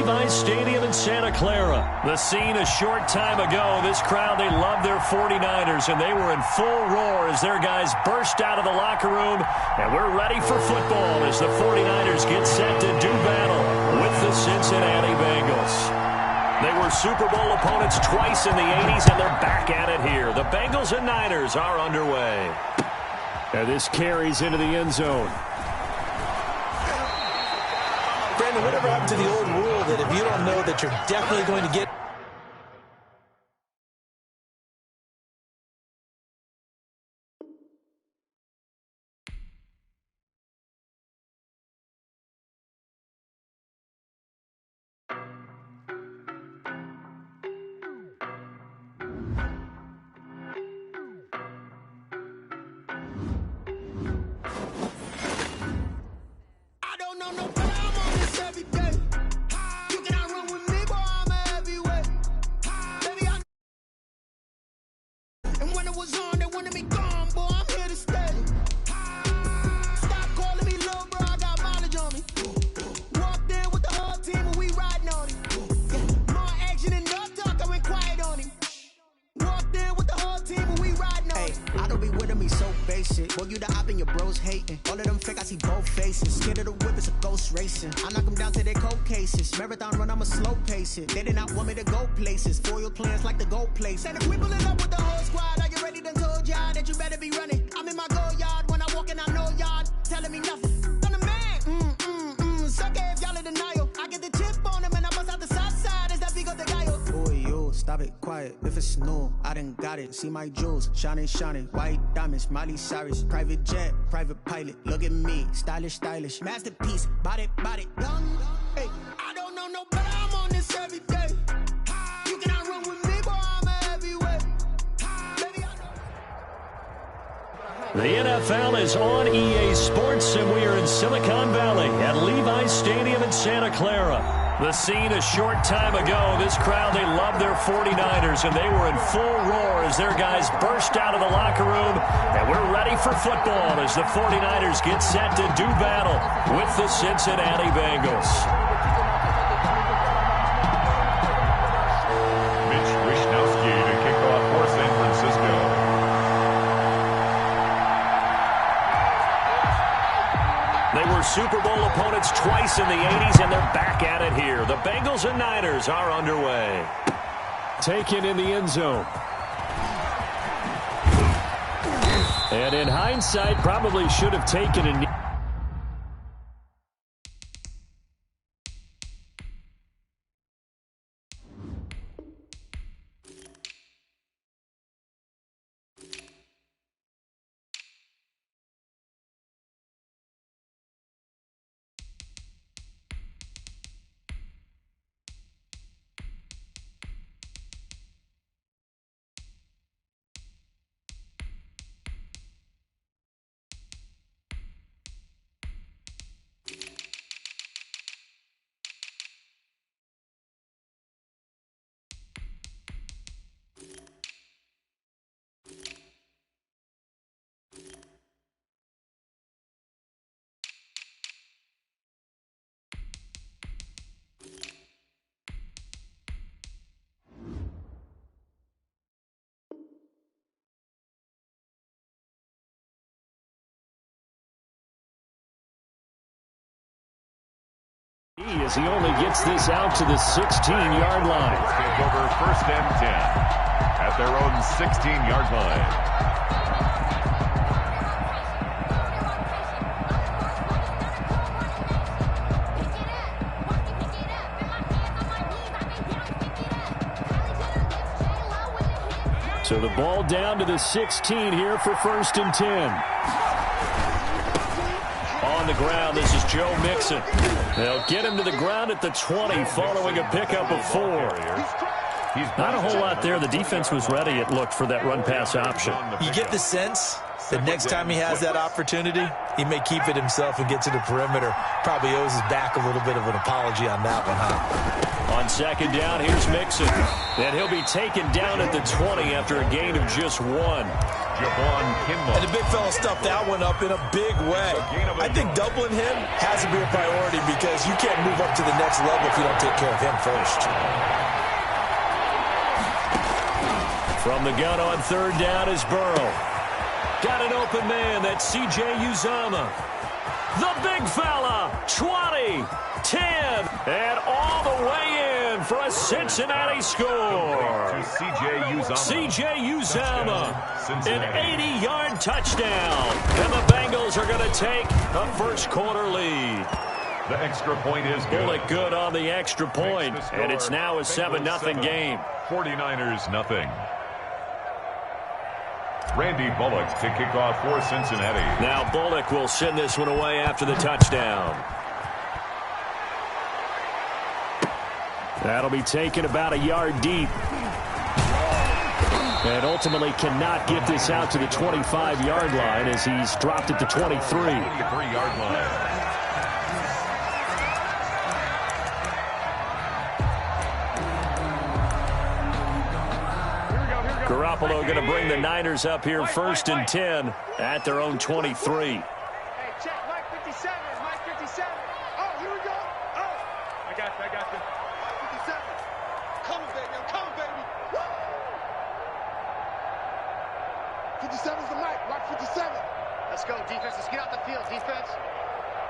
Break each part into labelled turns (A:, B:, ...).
A: Levi's Stadium in Santa Clara. The scene a short time ago. This crowd, they love their 49ers, and they were in full roar as their guys burst out of the locker room. And we're ready for football as the 49ers get set to do battle with the Cincinnati Bengals. They were Super Bowl opponents twice in the 80s, and they're back at it here. The Bengals and Niners are underway. And this carries into the end zone.
B: Brandon, whatever happened to the old rule that if you don't know that you're definitely going to get
C: Boy, you the op and your bros hating. All of them fake, I see both faces. Scared of the whip, it's a ghost racing. I knock them down to their cold cases. Marathon run, I'ma slow pace it. They did not want me to go places. Foil plans like the go place. And if we pulling up with the whole squad, are you ready? Done told y'all that you better be running. I'm in my go yard. When I walk in, I know y'all telling me nothing. I'm the man. Suck it if y'all in denial. I get the chip on them and I bust out the south side. Is that Vigo de Gallo? Boy, yo, stop it, quiet. If it's new, I done got it. See my jewels, shining, shining. White diamonds, Miley Cyrus. Private jet, private pilot. Look at me, stylish, stylish. Masterpiece, body, young. Hey, I don't know no better. I'm on this every day. You cannot run with me, boy. I'm a heavyweight. Baby,
A: The NFL is on EA Sports, and we are in Silicon Valley at Levi's Stadium in Santa Clara. The scene a short time ago. This crowd, they love their 49ers, and they were in full roar as their guys burst out of the locker room. And we're ready for football as the 49ers get set to do battle with the Cincinnati Bengals.
D: Mitch Wishnowsky to kick off for San Francisco.
A: They were Super Bowl opponents twice in the 80s, and they're back at it here. The Bengals and Niners are underway. Taken in the end zone. And in hindsight, probably should have taken a knee. As he only gets this out to the 16-yard line.
D: Take over 1st and 10 at their own 16-yard line.
A: So the ball down to the 16 here for 1st and 10. On the ground, this is Joe Mixon. They'll get him to the ground at the 20 following a pickup of 4. Not a whole lot there. The defense was ready, it looked, for that run-pass option.
B: You get the sense that next time he has that opportunity, he may keep it himself and get to the perimeter. Probably owes his back a little bit of an apology on that one, huh?
A: On 2nd down, here's Mixon. And he'll be taken down at the 20 after a gain of just 1.
D: Javon Kinlaw.
B: And the big fella stuffed that one up in a big way. I think doubling him has to be a priority because you can't move up to the next level if you don't take care of him first.
A: From the gun on third down is Burrow. Got an open man. That's C.J. Uzomah. The big fella. 20, 10, and all the way in for a Cincinnati score. C.J. Uzomah, an 80-yard touchdown. And the Bengals are going to take a first-quarter lead.
D: The extra point is good.
A: Bullock good on the extra point, and it's now a 7-0 game.
D: 49ers nothing. Randy Bullock to kick off for Cincinnati.
A: Now Bullock will send this one away after the touchdown. That'll be taken about a yard deep. And ultimately cannot get this out to the 25-yard line as he's dropped it to 23.
D: 23-yard line.
A: Garoppolo going to bring the Niners up here first and 10 at their own 23.
E: Hey, check Mike 57. Mike 57. Oh, here we go. Oh. I got you. 57. Come on, baby. I'm coming, baby. Woo! 57's the mic. Mike 57. Let's go, defense. Let's get out the field, defense.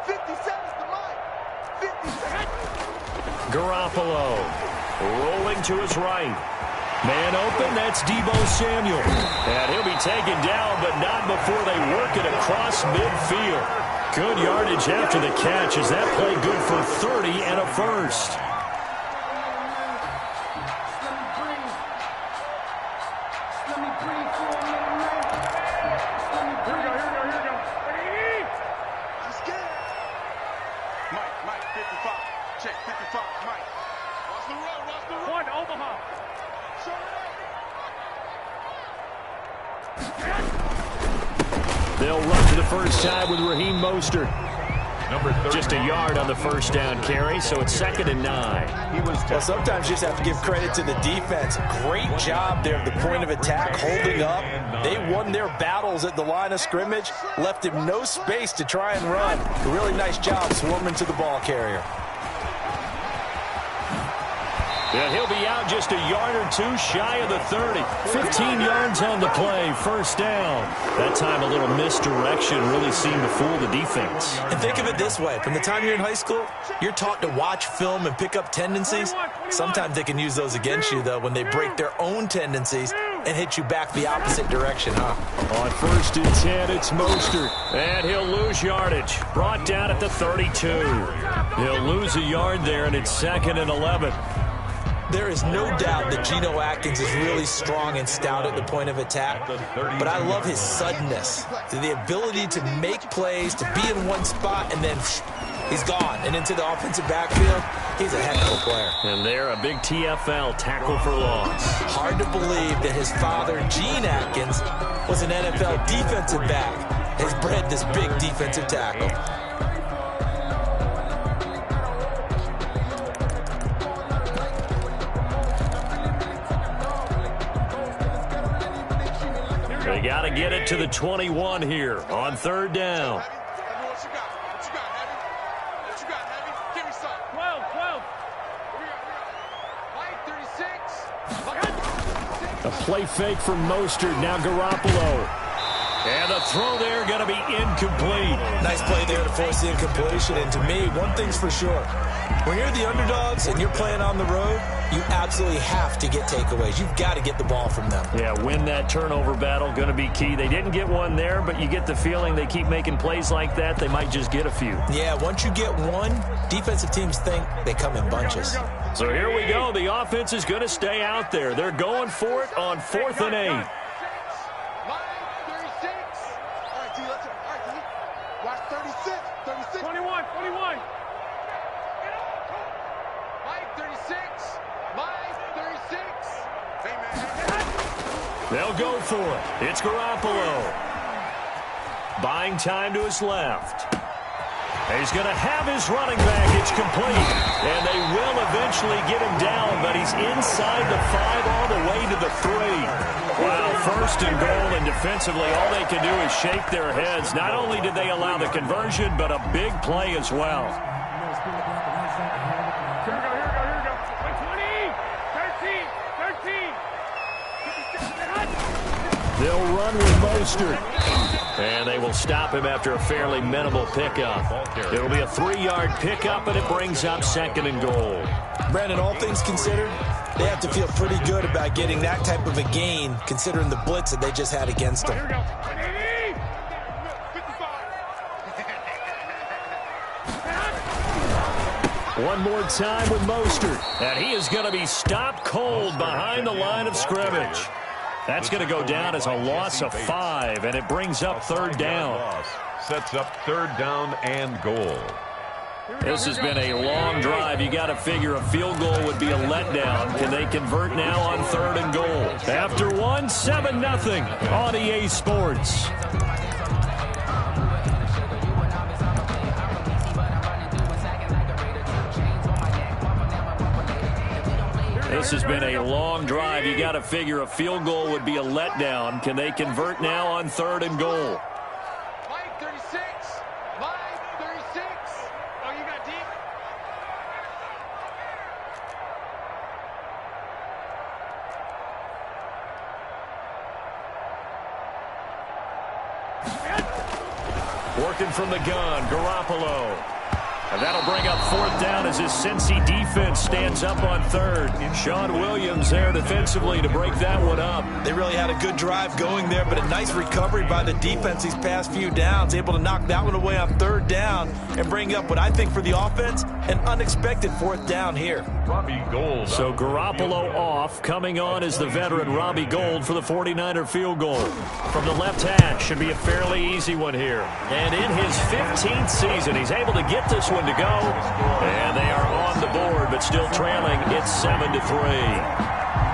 E: 57's the mic. 57.
A: Garoppolo rolling to his right. Man open, that's Deebo Samuel. And he'll be taken down, but not before they work it across midfield. Good yardage after the catch as that play good for 30 and a first.
E: Mike, 55. Check, 55. Mike. Watch the run. One, Omaha.
A: They'll run to the first side with Raheem Mostert.
D: Number
A: Just a yard on the first down carry, so it's 2nd and 9.
B: Well, sometimes you just have to give credit to the defense. Great job there at the point of attack, holding up. They won their battles at the line of scrimmage, left him no space to try and run. A really nice job swarming to the ball carrier.
A: And he'll be out just a yard or two shy of the 30. 15 yards on the play, first down. That time a little misdirection really seemed to fool the defense.
B: And think of it this way. From the time you're in high school, you're taught to watch film and pick up tendencies. Sometimes they can use those against you, though, when they break their own tendencies and hit you back the opposite direction, huh?
A: On 1st and 10, it's Mostert. And he'll lose yardage. Brought down at the 32. He'll lose a yard there, and it's 2nd and 11.
B: There is no doubt that Geno Atkins is really strong and stout at the point of attack, but I love his suddenness, the ability to make plays, to be in one spot, and then he's gone and into the offensive backfield. He's a heck of a player.
A: And there, a big TFL tackle for loss.
B: Hard to believe that his father, Gene Atkins, was an NFL defensive back, has bred this big defensive tackle.
A: They got to get it to the 21 here on 3rd down.
E: What you got, Heavy? What you got, Heavy? Give me some. 12. Mike, 36.
A: A play fake from Mostert. Now Garoppolo. And the throw there going to be incomplete.
B: Nice play there to force the incompletion. And to me, one thing's for sure. When you're the underdogs and you're playing on the road, you absolutely have to get takeaways. You've got to get the ball from them.
A: Yeah, win that turnover battle, going to be key. They didn't get one there, but you get the feeling they keep making plays like that, they might just get a few.
B: Yeah, once you get one, defensive teams think they come in bunches.
A: So here we go. The offense is going to stay out there. They're going for it on 4th and 8.
E: Mike, 36. All right, D, let's go. All right, D. Watch 36. 21. Mike, 36. Mike, 36. Hey, man.
A: They'll go for it. It's Garoppolo. Buying time to his left. He's going to have his running back. It's complete. And they will eventually eventually get him down, but he's inside the 5 all the way to the 3. Wow, first and goal, and defensively all they can do is shake their heads. Not only did they allow the conversion, but a big play as well.
E: Here we go. 13.
A: They'll run with Mostert. And they will stop him after a fairly minimal pickup. It'll be a 3-yard pickup, and it brings up 2nd and goal.
B: Brandon, all things considered, they have to feel pretty good about getting that type of a gain, considering the blitz that they just had against them.
E: Here we go. 55.
A: One more time with Mostert. And he is going to be stopped cold behind the line of scrimmage. That's going to go down as a loss of 5, and it brings up 3rd down.
D: Sets up 3rd down and goal.
A: This has been a long drive. You got to figure a field goal would be a letdown. Can they convert now on 3rd and goal? After 1, 7-0 on EA Sports. This has been a long drive. You got to figure a field goal would be a letdown. Can they convert now on 3rd and goal?
E: Mike 36. Mike 36. Oh, you got deep?
A: Working from the gun, Garoppolo. And that'll bring up 4th down as his Cincy defense stands up on 3rd. Sean Williams there defensively to break that one up.
B: They really had a good drive going there, but a nice recovery by the defense these past few downs, able to knock that one away on 3rd down and bring up what I think for the offense, an unexpected 4th down here.
D: Robbie Gould.
A: So Garoppolo off. Coming on is the veteran Robbie Gould for the 49er field goal. From the left hash, should be a fairly easy one here. And in his 15th season, he's able to get this one to go. And they are on the board, but still trailing. It's 7-3.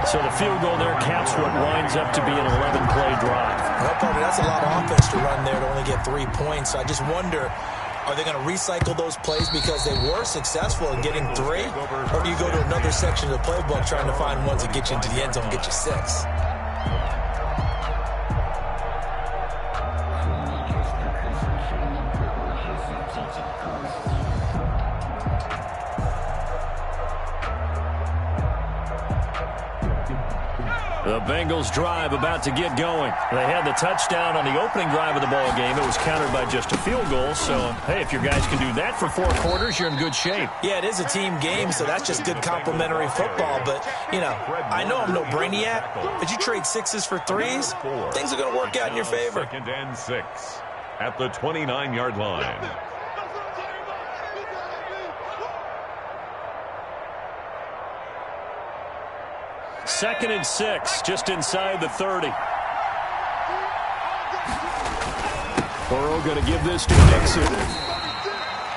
A: So the field goal there caps what winds up to be an 11-play drive.
B: Well, Carter, that's a lot of offense to run there to only get 3 points. So I just wonder, are they going to recycle those plays because they were successful in getting 3? Or do you go to another section of the playbook trying to find ones that get you into the end zone and get you 6?
A: The Bengals drive about to get going. They had the touchdown on the opening drive of the ball game. It was countered by just a field goal. So, hey, if your guys can do that for 4 quarters, you're in good shape.
B: Yeah, it is a team game, so that's just good complimentary football. But, you know, I know I'm no brainiac, but you trade 6s for 3s, things are going to work out in your favor.
D: 2nd and 6 at the 29-yard line.
A: Second and 6, just inside the 30. Burrow going to give this to Mixon.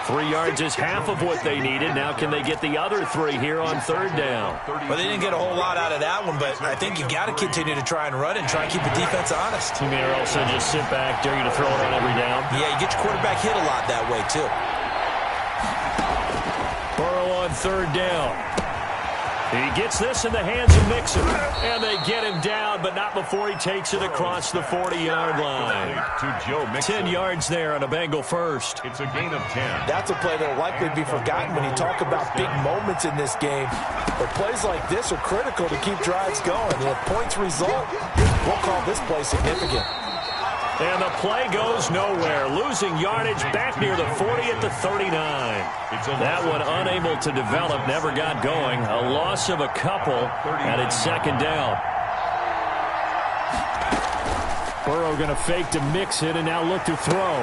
A: 3 yards is half of what they needed. Now can they get the other 3 here on 3rd down?
B: Well, they didn't get a whole lot out of that one, but I think you got to continue to try and run and try and keep the defense honest.
A: You may also just sit back, dare you to throw it on every down.
B: Yeah, you get your quarterback hit a lot that way, too.
A: Burrow on 3rd down. He gets this in the hands of Mixon, and they get him down, but not before he takes it across the 40-yard line.
D: To Joe Mixon.
A: 10 yards there on a Bengal first.
D: It's a gain of 10.
F: That's a play that will likely be forgotten when you talk about big moments in this game. But plays like this are critical to keep drives going. And if points result, we'll call this play significant.
A: And the play goes nowhere. Losing yardage back near the 40 at the 39. That one unable to develop, never got going. A loss of a couple, and it's 2nd down. Burrow going to fake to Mixon and now look to throw.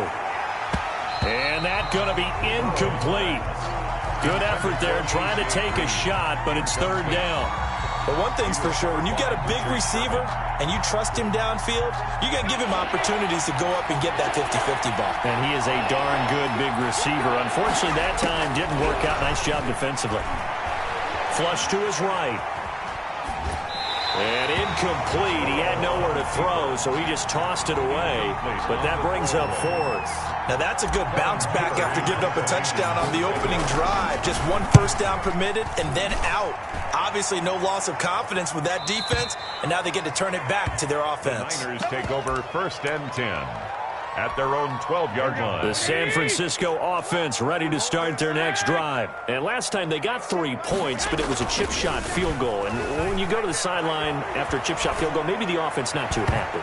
A: And that's going to be incomplete. Good effort there trying to take a shot, but it's 3rd down.
B: But one thing's for sure, when you got a big receiver and you trust him downfield, you got to give him opportunities to go up and get that 50-50 ball.
A: And he is a darn good big receiver. Unfortunately, that time didn't work out. Nice job defensively. Flush to his right. And incomplete. He had nowhere to throw, so he just tossed it away. But that brings up fourth.
B: Now that's a good bounce back after giving up a touchdown on the opening drive. Just one first down permitted and then out. Obviously no loss of confidence with that defense, and now they get to turn it back to their offense.
D: The Niners take over 1st and 10 at their own 12-yard line.
A: The San Francisco offense ready to start their next drive. And last time they got 3 points, but it was a chip shot field goal. And when you go to the sideline after a chip shot field goal, maybe the offense not too happy.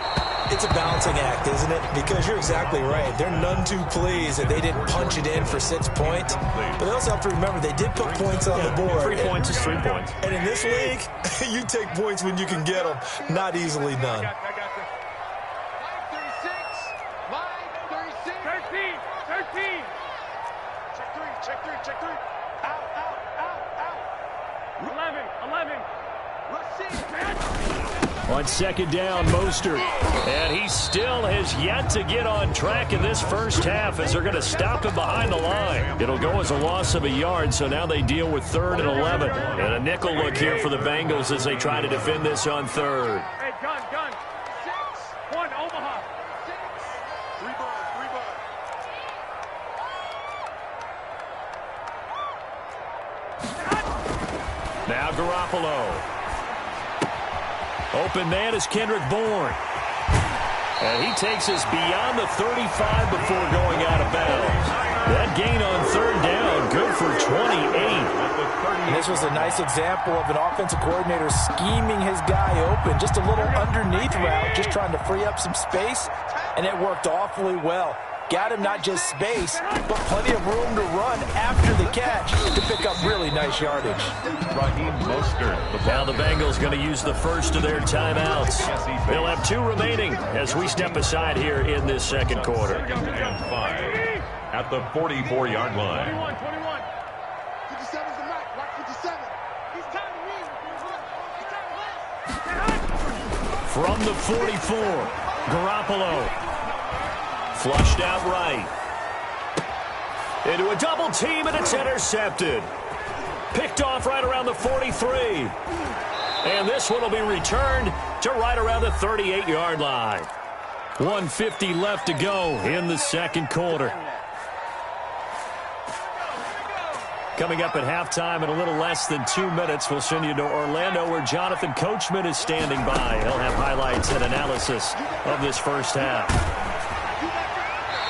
B: It's a balancing act, isn't it? Because you're exactly right. They're none too pleased that they didn't punch it in for 6 points. But they also have to remember they did put points on the board.
A: 3 points is 3 points.
B: And in this league, you take points when you can get them. Not easily done.
E: 13. Check three. Out. 11.
A: On second down, Mostert. And he still has yet to get on track in this first half as they're going to stop him behind the line. It'll go as a loss of a yard, so now they deal with 3rd and 11. And a nickel look here for the Bengals as they try to defend this on 3rd.
E: Hey, gun. 1, Omaha. 3 birds.
A: Now Garoppolo. Open man is Kendrick Bourne. And he takes us beyond the 35 before going out of bounds. That gain on 3rd down, good for 28.
F: And this was a nice example of an offensive coordinator scheming his guy open. Just a little underneath route, just trying to free up some space, and it worked awfully well. Got him not just space, but plenty of room to run after the catch to pick up really nice yardage.
D: Raheem Mostert.
A: Now the Bengals going to use the first of their timeouts. They'll have 2 remaining as we step aside here in this second quarter.
D: 2nd and 5 at the 44-yard line.
E: 21. 57 is the mark. Mark 57. He's time to win.
A: From the 44, Garoppolo. Flushed out right. Into a double team, and it's intercepted. Picked off right around the 43. And this one will be returned to right around the 38-yard line. 1:50 left to go in the second quarter. Coming up at halftime in a little less than 2 minutes, we'll send you to Orlando where Jonathan Coachman is standing by. He'll have highlights and analysis of this first half.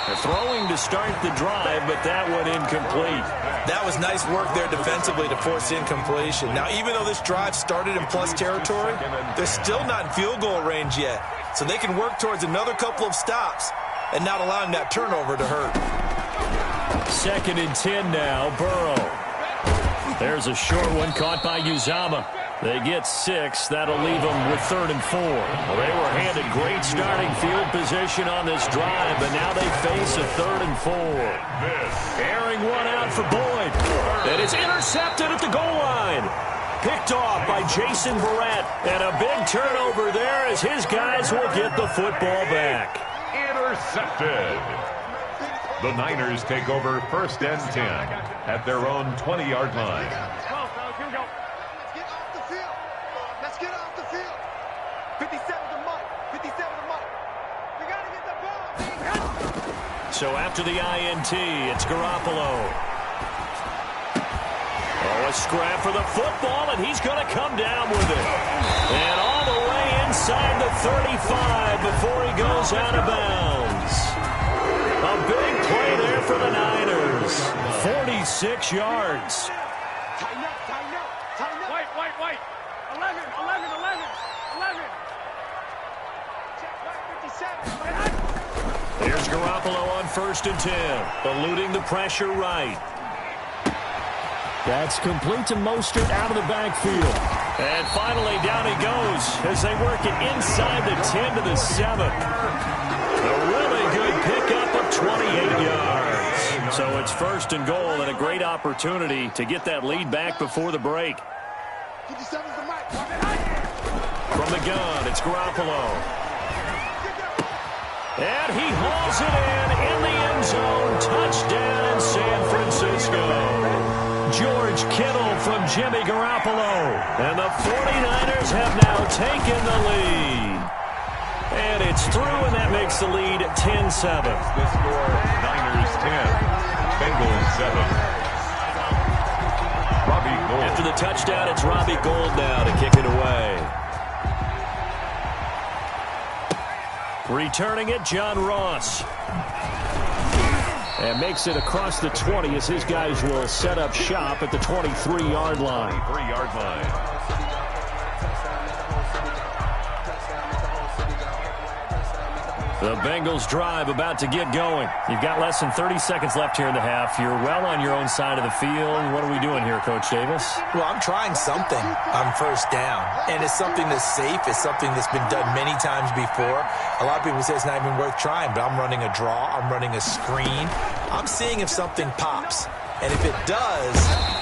A: They're throwing to start the drive, but that went incomplete.
B: That was nice work there defensively to force incompletion. Now, even though this drive started in plus territory, they're still not in field goal range yet. So they can work towards another couple of stops and not allowing that turnover to hurt.
A: 2nd and 10 now, Burrow. There's a short one caught by Uzomah. They get 6. That'll leave them with 3rd and 4. Well, they were handed great starting field position on this drive, but now they face a 3rd and 4. Airing one out for Boyd. And it's intercepted at the goal line. Picked off by Jason Verrett. And a big turnover there as his guys will get the football back.
D: Intercepted. The Niners take over 1st and 10 at their own 20-yard line.
E: Let's get off the field. 57 the mark. We got to get the ball.
A: So after the INT, it's Garoppolo. Oh, a scrap for the football, and he's going to come down with it. And all the way inside the 35 before he goes out of bounds. A big play there for the Niners. 46 yards.
E: Tighten up. White. 11. Check mark 57.
A: Here's Garoppolo on 1st and 10. Eluding the pressure right. That's complete to Mostert out of the backfield. And finally down he goes as they work it inside the 10 to the 7. A really good pickup of 28 yards. So it's 1st and goal and a great opportunity to get that lead back before the break.
E: 57 is the mark.
A: From the gun, it's Garoppolo. And he hauls it in the end zone. Touchdown, San Francisco. George Kittle from Jimmy Garoppolo. And the 49ers have now taken the lead. And it's through, and that makes the lead 10-7.
D: The score, Niners 10, Bengals 7. Robbie Gould.
A: After the touchdown, it's Robbie Gould now to kick it away. Returning it, John Ross. And makes it across the 20 as his guys will set up shop at the 23-yard line.
D: 23-yard line.
A: The Bengals drive about to get going. You've got less than 30 seconds left here in the half. You're well on your own side of the field. What are we doing here, Coach Davis?
B: Well, I'm trying something on first down, and it's something that's safe. It's something that's been done many times before. A lot of people say it's not even worth trying, but I'm running a draw. I'm running a screen. I'm seeing if something pops, and if it does...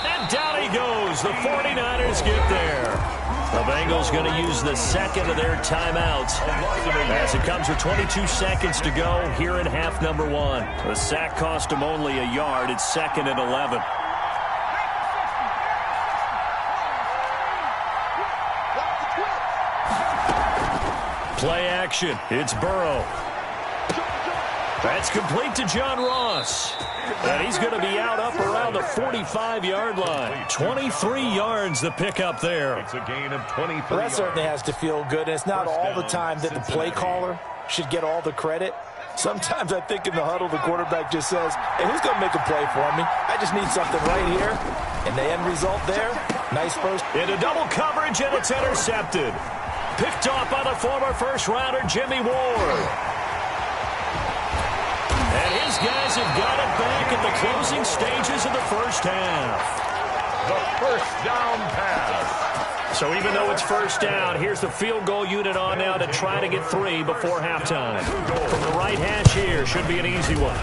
A: And down he goes. The 49ers get there. The Bengals going to use the second of their timeouts as it comes with 22 seconds to go here in half number one. The sack cost them only a yard. It's 2nd and 11. Play action. It's Burrow. That's complete to John Ross. And he's going to be out up around the 45-yard line. 23 yards the pickup there.
D: It's a gain of 23
F: Well, that certainly has to feel good. And it's not all the time that the play caller should get all the credit. Sometimes I think in the huddle, the quarterback just says, hey, who's going to make a play for me? I just need something right here. And the end result there, nice first.
A: Into double coverage, and it's intercepted. Picked off by the former first-rounder, Jimmy Ward. And his guys have got it back at the closing stages of the first half.
D: The first down pass.
A: So even though it's first down, here's the field goal unit on now to try to get 3 before halftime. From the right hash here, should be an easy one.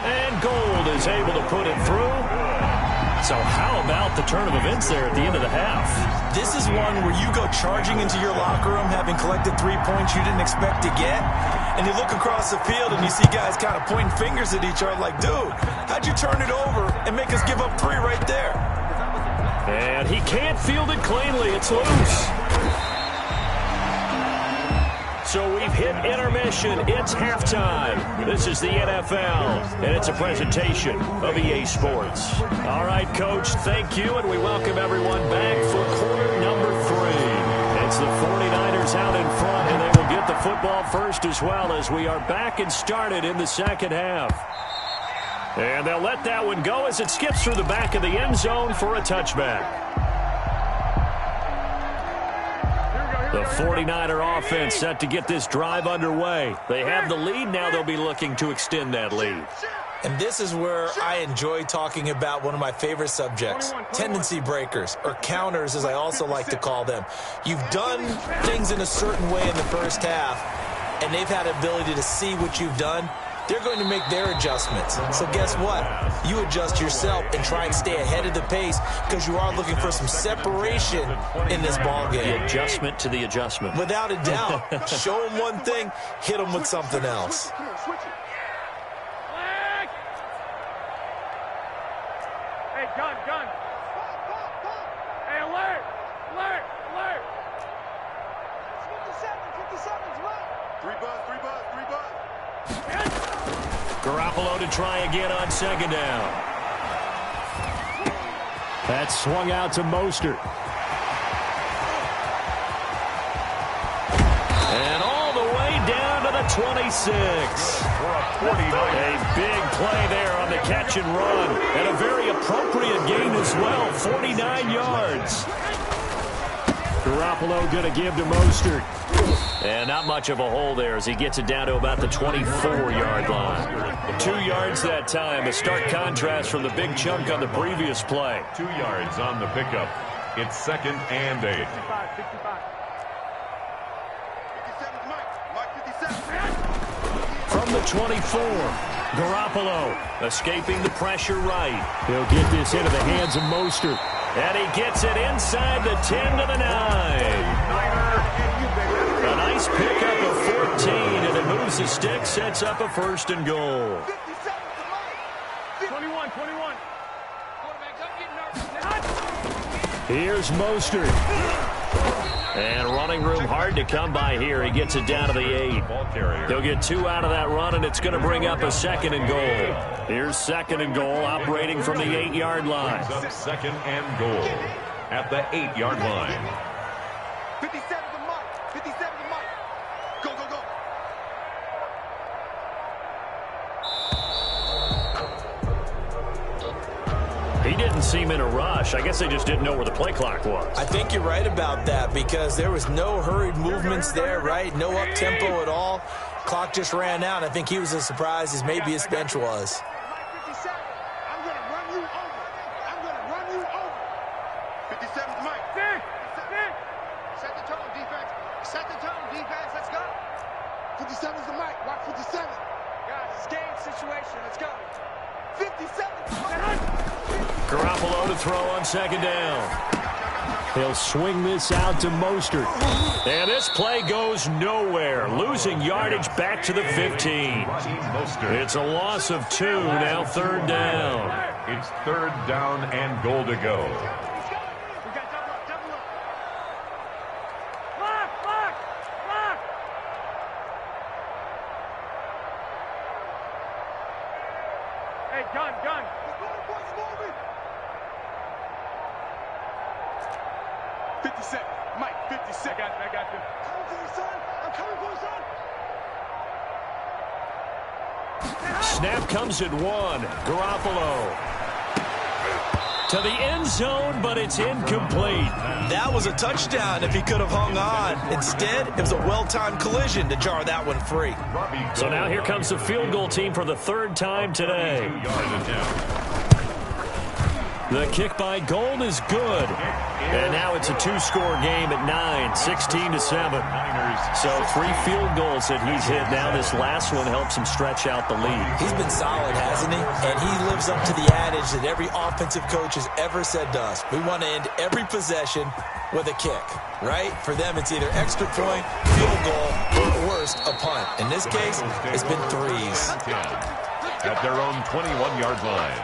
A: And Gould is able to put it through. So how about the turn of events there at the end of the half?
B: This is one where you go charging into your locker room having collected 3 points you didn't expect to get. And you look across the field and you see guys kind of pointing fingers at each other like, dude, how'd you turn it over and make us give up 3 right there?
A: And he can't field it cleanly. It's loose. So we've hit intermission. It's halftime. This is the NFL, and it's a presentation of EA Sports. All right, Coach, thank you, and we welcome everyone back for quarter number 3. It's the 49ers out in front, and they will get the football first as well as we are back and started in the second half. And they'll let that one go as it skips through the back of the end zone for a touchback. The 49er offense set to get this drive underway. They have the lead. Now they'll be looking to extend that lead.
B: And this is where I enjoy talking about one of my favorite subjects, tendency breakers, or counters as I also like to call them. You've done things in a certain way in the first half, and they've had the ability to see what you've done. They're going to make their adjustments. So guess what? You adjust yourself and try and stay ahead of the pace because you are looking for some separation in this ball game.
A: The adjustment to the adjustment.
B: Without a doubt. Show them one thing, hit them with something else.
E: Hey, gun. Hey, alert. 57's right. 3 buzz.
A: Garoppolo to try again on second down. That's swung out to Mostert. And all the way down to the 26. A big play there on the catch and run. And a very appropriate gain as well, 49 yards. Garoppolo going to give to Mostert. And not much of a hole there as he gets it down to about the 24-yard line. 2 yards that time, a stark contrast from the big chunk on the previous play.
D: 2 yards on the pickup. It's 2nd and 8.
E: 55.
A: From the 24, Garoppolo escaping the pressure right. He'll get this into the hands of Mostert. And he gets it inside the 10 to the 9. A nice pickup of 14, and it moves the stick, sets up a 1st and goal.
E: 21. Quarterback, don't get nervous.
A: Here's Mostert. And running room hard to come by here. He gets it down to the 8. He'll get 2 out of that run, and it's going to bring up a 2nd and goal. Here's 2nd and goal, operating from the 8-yard line.
D: 2nd and goal at the 8-yard line.
E: 57 to Mike. 57 to Mike. Go, go, go.
A: He didn't seem in a rush. I guess they just didn't know where the play clock was.
B: I think you're right about that because there was no hurried movements there, right? No up-tempo at all. Clock just ran out. I think he was as surprised as maybe his bench was.
E: Mike 57. I'm going to run you over. I'm going to run you over. 57 Mike. Set the tone, defense. Set the tone, defense. Let's go. 57 is the Mike. Watch 57. Guys, it's game situation. Let's go. 57.
A: Garoppolo to throw on 2nd down. He'll swing this out to Mostert. And this play goes nowhere. Losing yardage back to the 15. It's a loss of 2, now 3rd down.
D: It's 3rd down and goal to go.
E: We got double up. Lock. Hey, gun. 57. Mike, 56. I got you. Coming for you, son. I'm coming for you, son.
A: Snap comes at 1. Garoppolo to the end zone, but it's incomplete.
F: That was a touchdown if he could have hung on. Instead, it was a well-timed collision to jar that one free.
A: So now here comes the field goal team for the 3rd time today. The kick by Gold is good. And now it's a 2-score game at 9, 16-7. So 3 field goals that he's hit. Now this last one helps him stretch out the lead.
B: He's been solid, hasn't he? And he lives up to the adage that every offensive coach has ever said to us. We want to end every possession with a kick, right? For them, it's either extra point, field goal, or at worst, a punt. In this case, it's been 3s.
D: At their own 21-yard line.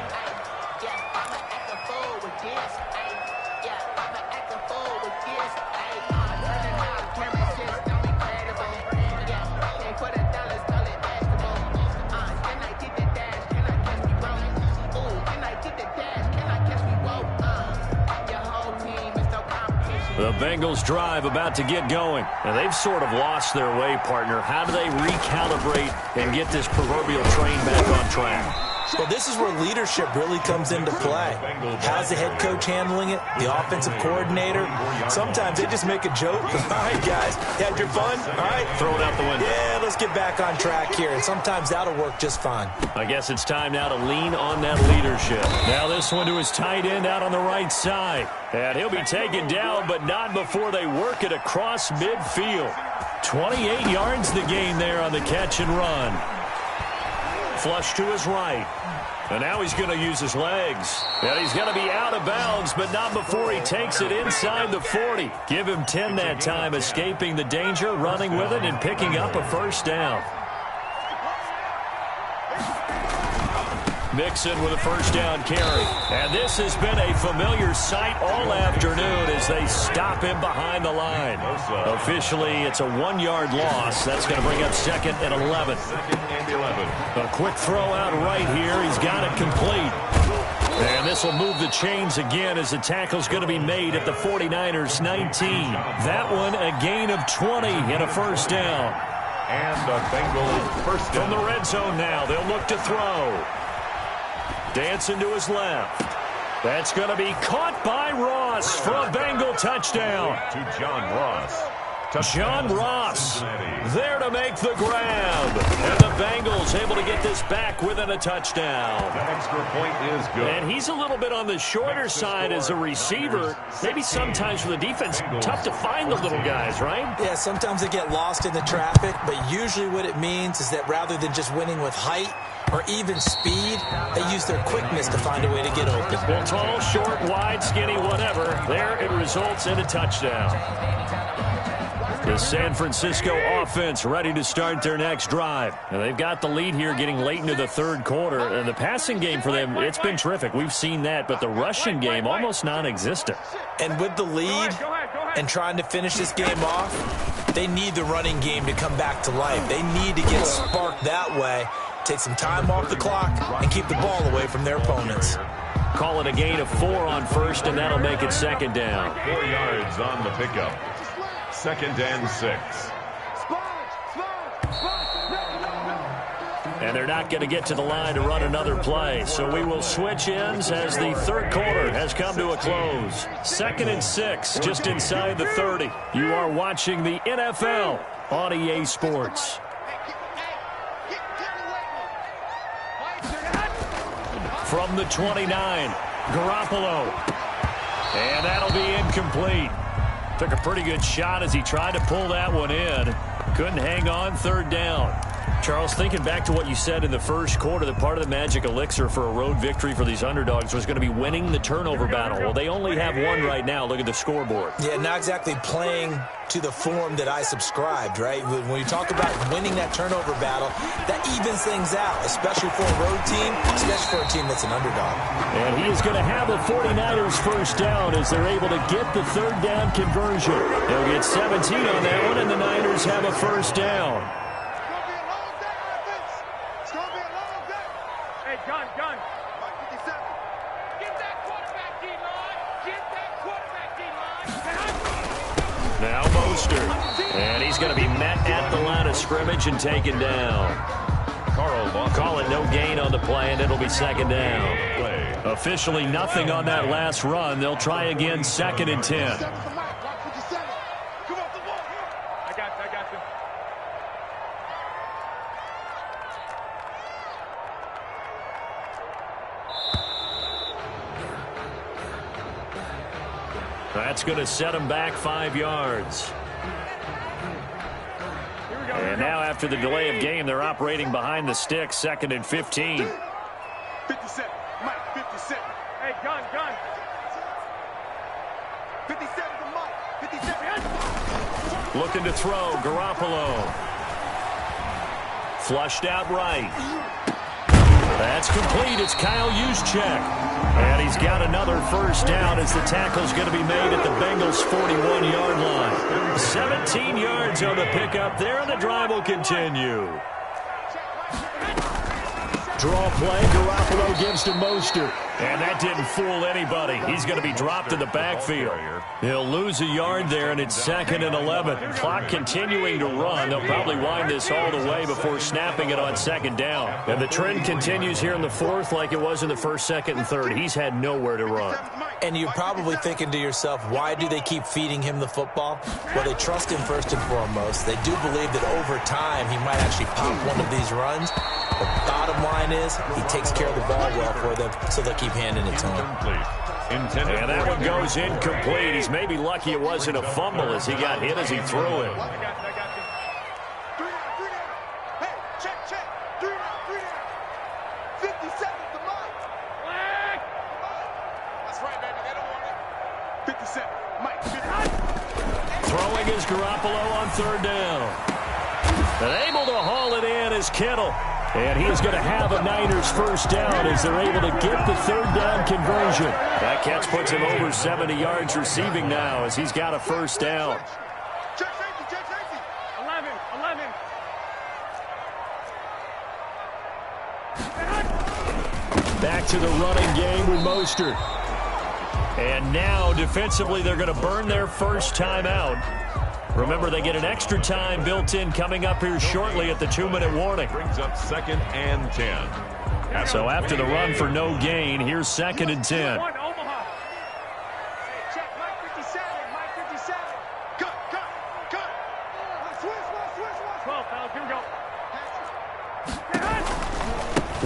A: The Bengals drive about to get going. And they've sort of lost their way, partner. How do they recalibrate and get this proverbial train back on track?
B: Well, this is where leadership really comes into play. How's the head coach handling it? The offensive coordinator? Sometimes they just make a joke. All right, guys, you had your fun? All right.
A: Throw it out the window.
B: Yeah, let's get back on track here. And sometimes that'll work just fine.
A: I guess it's time now to lean on that leadership. Now this one to his tight end out on the right side. And he'll be taken down, but not before they work it across midfield. 28 yards the gain there on the catch and run. Flush to his right. And now he's going to use his legs. And he's going to be out of bounds, but not before he takes it inside the 40. Give him 10 that time, escaping the danger, running with it, and picking up a 1st down. Mixon with a 1st down carry. And this has been a familiar sight all afternoon as they stop him behind the line. Officially, it's a 1-yard loss. That's going to bring up 2nd and 11.
D: 2nd and 11.
A: A quick throw out right here. He's got it complete. And this will move the chains again as the tackle's going to be made at the 49ers 19. That one a gain of 20 and a 1st down.
D: And the Bengals 1st down.
A: From the red zone now, they'll look to throw. Dancing to his left. That's going to be caught by Ross for a Bengal touchdown.
D: To John Ross.
A: John Ross there to make the grab. And the Bengals able to get this back within a touchdown.
D: That extra point is good.
A: And he's a little bit on the shorter side as a receiver. Maybe sometimes for the defense, tough to find the little guys, right?
B: Yeah, sometimes they get lost in the traffic, but usually what it means is that rather than just winning with height or even speed, they use their quickness to find a way to get open.
A: Well, tall, short, wide, skinny, whatever. There it results in a touchdown. The San Francisco offense ready to start their next drive. And they've got the lead here getting late into the third quarter. And the passing game for them, it's been terrific. We've seen that. But the rushing game, almost non-existent.
B: And with the lead and trying to finish this game off, they need the running game to come back to life. They need to get sparked that way, take some time off the clock, and keep the ball away from their opponents.
A: Call it a gain of 4 on first, and that'll make it second down.
D: 4 yards on the pickup. 2nd and 6.
A: And they're not going to get to the line to run another play. So we will switch ends as the third quarter has come to a close. 2nd and 6, just inside the 30. You are watching the NFL on EA Sports. From the 29, Garoppolo. And that'll be incomplete. Took a pretty good shot as he tried to pull that one in. Couldn't hang on, third down. Charles, thinking back to what you said in the first quarter, that part of the magic elixir for a road victory for these underdogs was going to be winning the turnover battle. Well, they only have one right now. Look at the scoreboard.
B: Yeah, not exactly playing to the form that I subscribed, right? When you talk about winning that turnover battle, that evens things out, especially for a road team, especially for a team that's an underdog.
A: And he is going to have a 49ers first down as they're able to get the third down conversion. They'll get 17 on that one, and the Niners have a first down. Now Mostert. And he's going to be met at the line of scrimmage and taken down. Call it no gain on the play, and it'll be second down. Officially nothing on that last run. They'll try again, 2nd and 10. That's going to set him back 5 yards. And now after the delay of game, they're operating behind the sticks, 2nd and 15.
E: 57. Mike, 57. Hey, gun. 57 to Mike. 57.
A: Looking to throw, Garoppolo. Flushed out right. That's complete. It's Kyle Juszczyk. And he's got another first down as the tackle's going to be made at the Bengals' 41-yard line. 17 yards on the pickup there, and the drive will continue. Draw play, Garoppolo gives to Mostert. And that didn't fool anybody. He's going to be dropped in the backfield. He'll lose a yard there, and it's 2nd and 11. Clock continuing to run. They'll probably wind this all the way before snapping it on 2nd down. And the trend continues here in the 4th like it was in the 1st, 2nd, and 3rd. He's had nowhere to run.
B: And you're probably thinking to yourself, why do they keep feeding him the football? Well, they trust him first and foremost. They do believe that over time he might actually pop one of these runs. The bottom line is he takes care of the ball well for them, so they'll keep handing it to him.
A: And that one goes incomplete. He's maybe lucky it wasn't a fumble as he got hit as he threw it. Throwing is Garoppolo on 3rd down. And able to haul it in is Kittle. And he is going to have a Niners first down as they're able to get the third down conversion. That catch puts him over 70 yards receiving now as he's got a first down.
E: Check safety. 11.
A: Back to the running game with Mostert. And now defensively they're going to burn their first timeout. Remember, they get an extra time built in coming up here shortly at the 2-minute warning.
D: Brings up 2nd and 10.
A: So after the run for no gain, here's 2nd and 10.
E: Check, Mike 57. Cut. Switch. 12, fellas, here we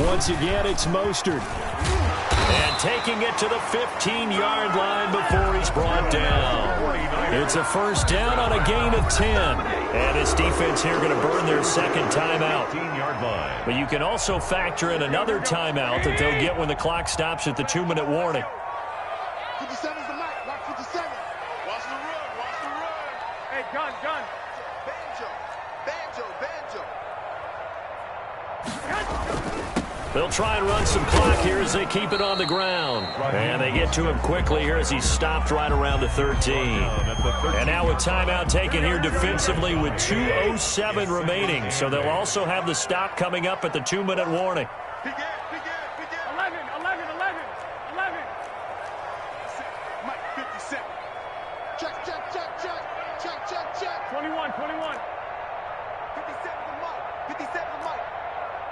E: go.
A: Once again, it's Mostert. And taking it to the 15-yard line before he's brought down. It's a first down on a gain of 10. And his defense here going to burn their second timeout.
D: 15-yard line.
A: But you can also factor in another timeout that they'll get when the clock stops at the 2-minute warning.
E: 57's the mic. Watch 57. Watch the run. Hey, gun.
A: They'll try and run some clock here as they keep it on the ground. And they get to him quickly here as he stopped right around the 13. And now a timeout taken here defensively with 2:07 remaining. So they'll also have the stop coming up at the 2-minute warning.
E: 11. Mike, 57. Check. 21. 57 to Mike. 57 to Mike.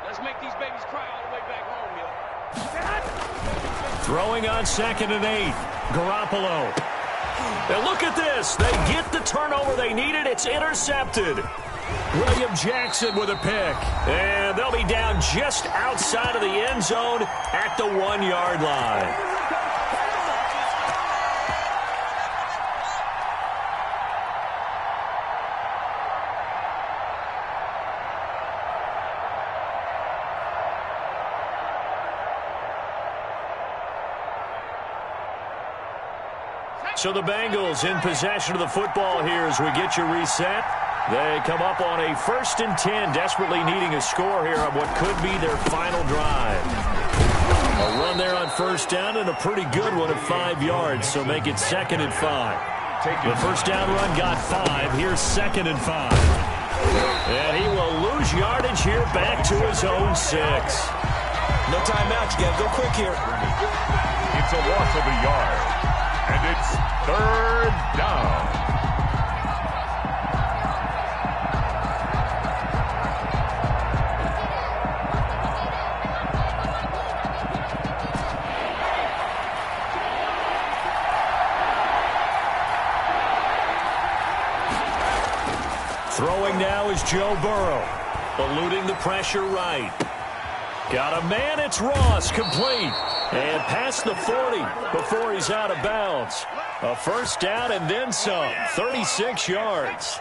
G: Let's make these babies cry all the way back home, yo.
A: Throwing on 2nd and 8. Garoppolo. And look at this. They get the turnover they needed. It's intercepted. William Jackson with a pick. And they'll be down just outside of the end zone at the 1-yard line. So the Bengals in possession of the football here as we get you reset. They come up on a 1st and 10, desperately needing a score here on what could be their final drive. A run there on 1st down and a pretty good one at 5 yards, so make it 2nd and 5. The 1st down run got 5. Here's 2nd and 5. And he will lose yardage here back to his own 6.
B: No timeout. You got to go quick here.
D: It's a loss of a yard. And it's 3rd down.
A: Throwing now is Joe Burrow. Eluding the pressure right. Got a man, it's Ross, complete. And past the 40 before he's out of bounds. A 1st down and then some. 36 yards.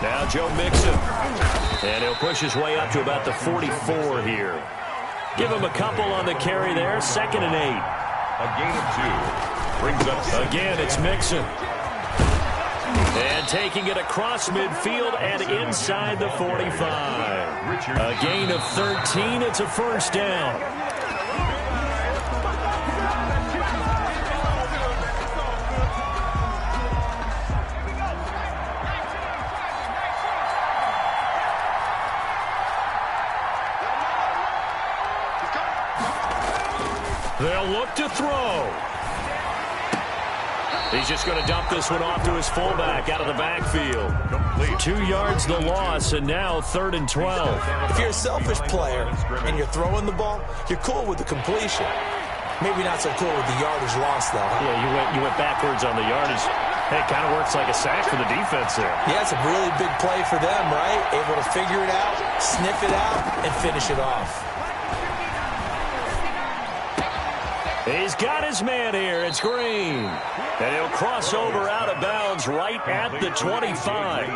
A: Now Joe Mixon. And he'll push his way up to about the 44 here. Give him a couple on the carry there. 2nd and 8.
D: A gain of 2. Brings up
A: again, it's Mixon. And taking it across midfield and inside the 45. A gain of 13. It's a 1st down. They'll look to throw. He's just going to dump this one off to his fullback out of the backfield. Complete. 2 yards the loss, and now 3rd and 12.
B: If you're a selfish player and you're throwing the ball, you're cool with the completion. Maybe not so cool with the yardage loss, though.
A: Yeah, you went backwards on the yardage. Hey, it kind of works like a sack for the defense there.
B: Yeah, it's a really big play for them, right? Able to figure it out, sniff it out, and finish it off.
A: He's got his man here. It's Green. And he'll cross over out of bounds right at the 25.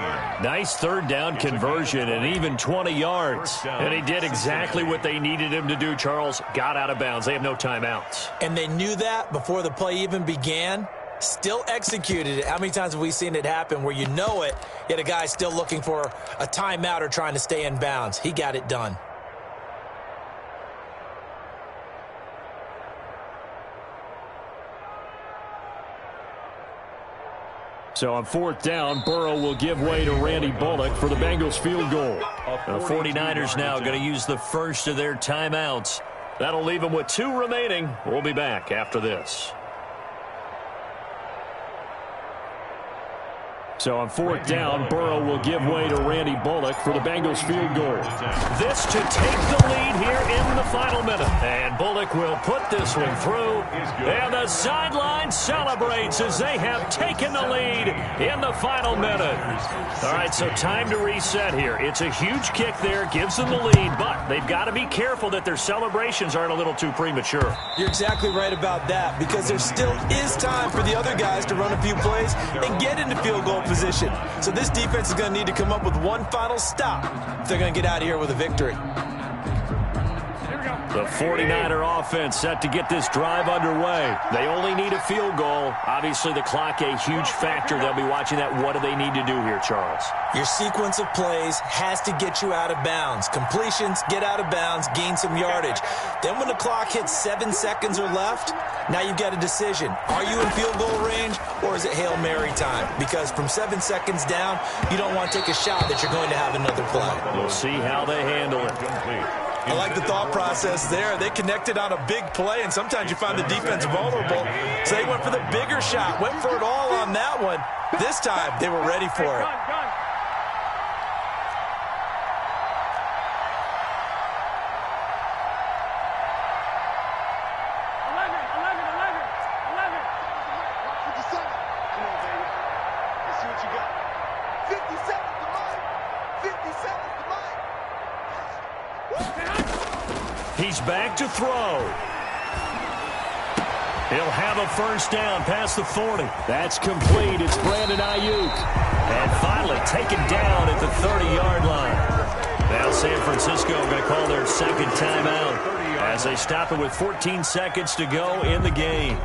A: Nice 3rd down conversion and even 20 yards. And he did exactly what they needed him to do, Charles. Got out of bounds. They have no timeouts.
B: And they knew that before the play even began. Still executed it. How many times have we seen it happen where you know it, yet a guy's still looking for a timeout or trying to stay in bounds? He got it done.
A: So on 4th down, Burrow will give way to Randy Bullock for the Bengals field goal. The 49ers now going to use the first of their timeouts. That'll leave them with 2 remaining. We'll be back after this. So on 4th down, Burrow will give way to Randy Bullock for the Bengals field goal. This to take the lead here in the final minute. And Bullock will put this one through. And the sideline celebrates as they have taken the lead in the final minute. All right, so time to reset here. It's a huge kick there, gives them the lead, but they've got to be careful that their celebrations aren't a little too premature.
B: You're exactly right about that, because there still is time for the other guys to run a few plays and get into field goal position. So this defense is going to need to come up with one final stop if they're going to get out of here with a victory.
G: Here we go.
A: The 49er offense set to get this drive underway. They only need a field goal. Obviously, the clock a huge factor. They'll be watching that. What do they need to do here, Charles?
B: Your sequence of plays has to get you out of bounds. Completions, get out of bounds, gain some yardage. Then when the clock hits 7 seconds or left, now you've got a decision. Are you in field goal range, or is it Hail Mary time? Because from 7 seconds down, you don't want to take a shot that you're going to have another play.
A: We'll see how they handle it.
F: I like the thought process there. They connected on a big play, and sometimes you find the defense vulnerable. So they went for the bigger shot, went for it all on that one. This time, they were ready for it.
A: He's back to throw. He'll have a first down past the 40. That's complete. It's Brandon Ayuk. And finally taken down at the 30-yard line. Now San Francisco going to call their second timeout as they stop it with 14 seconds to go in the game.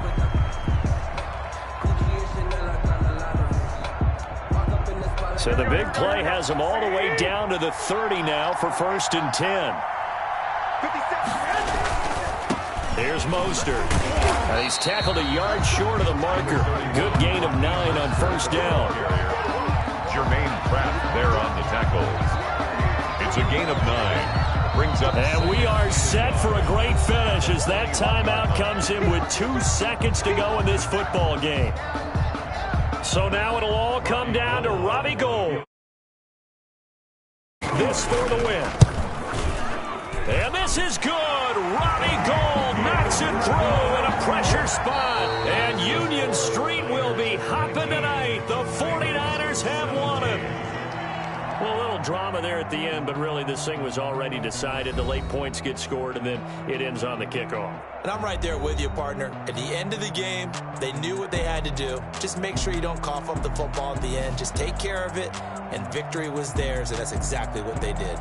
A: So the big play has them all the way down to the 30 now for 1st and 10. Here's Mostert. He's tackled a yard short of the marker. Good gain of 9 on first down.
D: Jermaine Pratt there on the tackle. It's a gain of 9. Brings up.
A: And we are set for a great finish as that timeout comes in with 2 seconds to go in this football game. So now it'll all come down to Robbie Gould. This for the win. And this is good. Robbie Gould knocks it through in a pressure spot. And Union Street will be hopping tonight. The 49ers have won it. Well, a little drama there at the end, but really this thing was already decided. The late points get scored, and then it ends on the kickoff.
B: And I'm right there with you, partner. At the end of the game, they knew what they had to do. Just make sure you don't cough up the football at the end. Just take care of it, and victory was theirs, and that's exactly what they did.